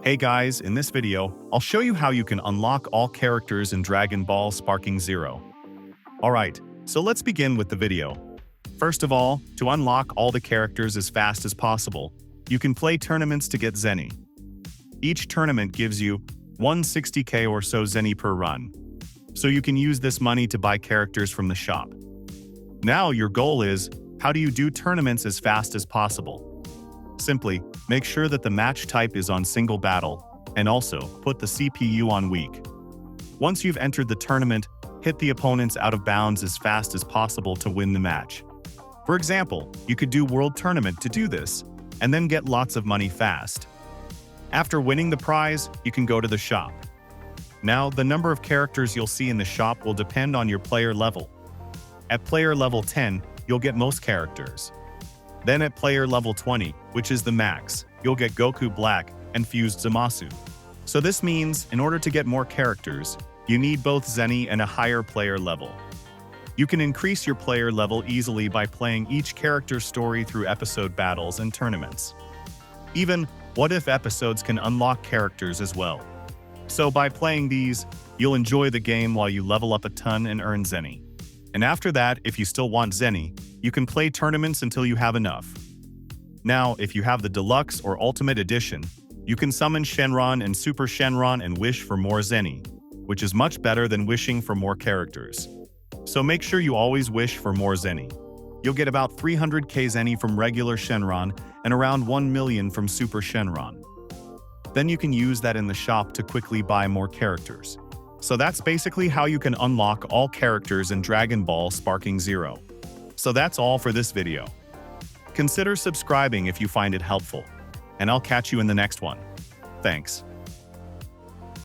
Hey guys, in this video, I'll show you how you can unlock all characters in Dragon Ball Sparking Zero. Alright, so let's begin with the video. First of all, to unlock all the characters as fast as possible, you can play tournaments to get Zenny. Each tournament gives you 160k or so Zenny per run, so you can use this money to buy characters from the shop. Now your goal is, how do you do tournaments as fast as possible? Simply, make sure that the match type is on single battle, and also put the CPU on weak. Once you've entered the tournament, hit the opponents out of bounds as fast as possible to win the match. For example, you could do World Tournament to do this, and then get lots of money fast. After winning the prize, you can go to the shop. Now, the number of characters you'll see in the shop will depend on your player level. At player level 10, you'll get most characters. Then at player level 20, which is the max, you'll get Goku Black and Fused Zamasu. So this means, in order to get more characters, you need both Zenny and a higher player level. You can increase your player level easily by playing each character's story through episode battles and tournaments. Even What If episodes can unlock characters as well. So by playing these, you'll enjoy the game while you level up a ton and earn Zenny. And after that, if you still want Zenny, you can play tournaments until you have enough. Now, if you have the Deluxe or Ultimate Edition, you can summon Shenron and Super Shenron and wish for more Zenny, which is much better than wishing for more characters. So make sure you always wish for more Zenny. You'll get about 300k Zenny from regular Shenron and around 1 million from Super Shenron. Then you can use that in the shop to quickly buy more characters. So that's basically how you can unlock all characters in Dragon Ball Sparking Zero. So that's all for this video. Consider subscribing if you find it helpful, and I'll catch you in the next one. Thanks.